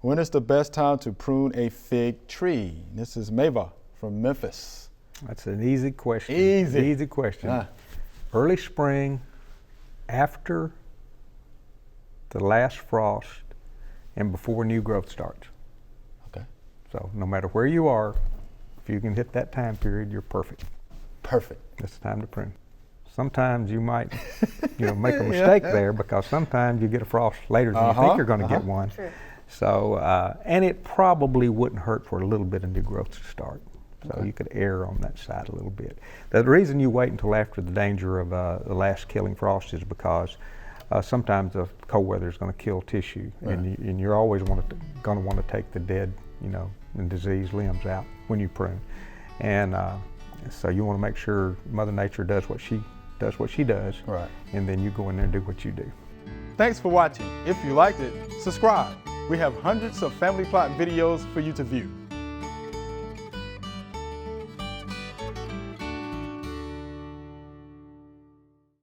When is the best time to prune a fig tree? This is Mava from Memphis. That's an easy question. Easy question. Early spring, after the last frost, and before new growth starts. Okay. So no matter where you are, if you can hit that time period, you're perfect. Perfect. It's time to prune. Sometimes you might, make a mistake there, because sometimes you get a frost later than you think you're going to get one. True. So, and it probably wouldn't hurt for a little bit of new growth to start. So you could err on that side a little bit. The reason you wait until after the danger of the last killing frost is because sometimes the cold weather is going to kill tissue, and you're always going to want to take the dead, and diseased limbs out when you prune. And so you want to make sure Mother Nature does what she does, Right. and then you go in there and do what you do. Thanks for watching. If you liked it, subscribe. We have hundreds of family plot videos for you to view.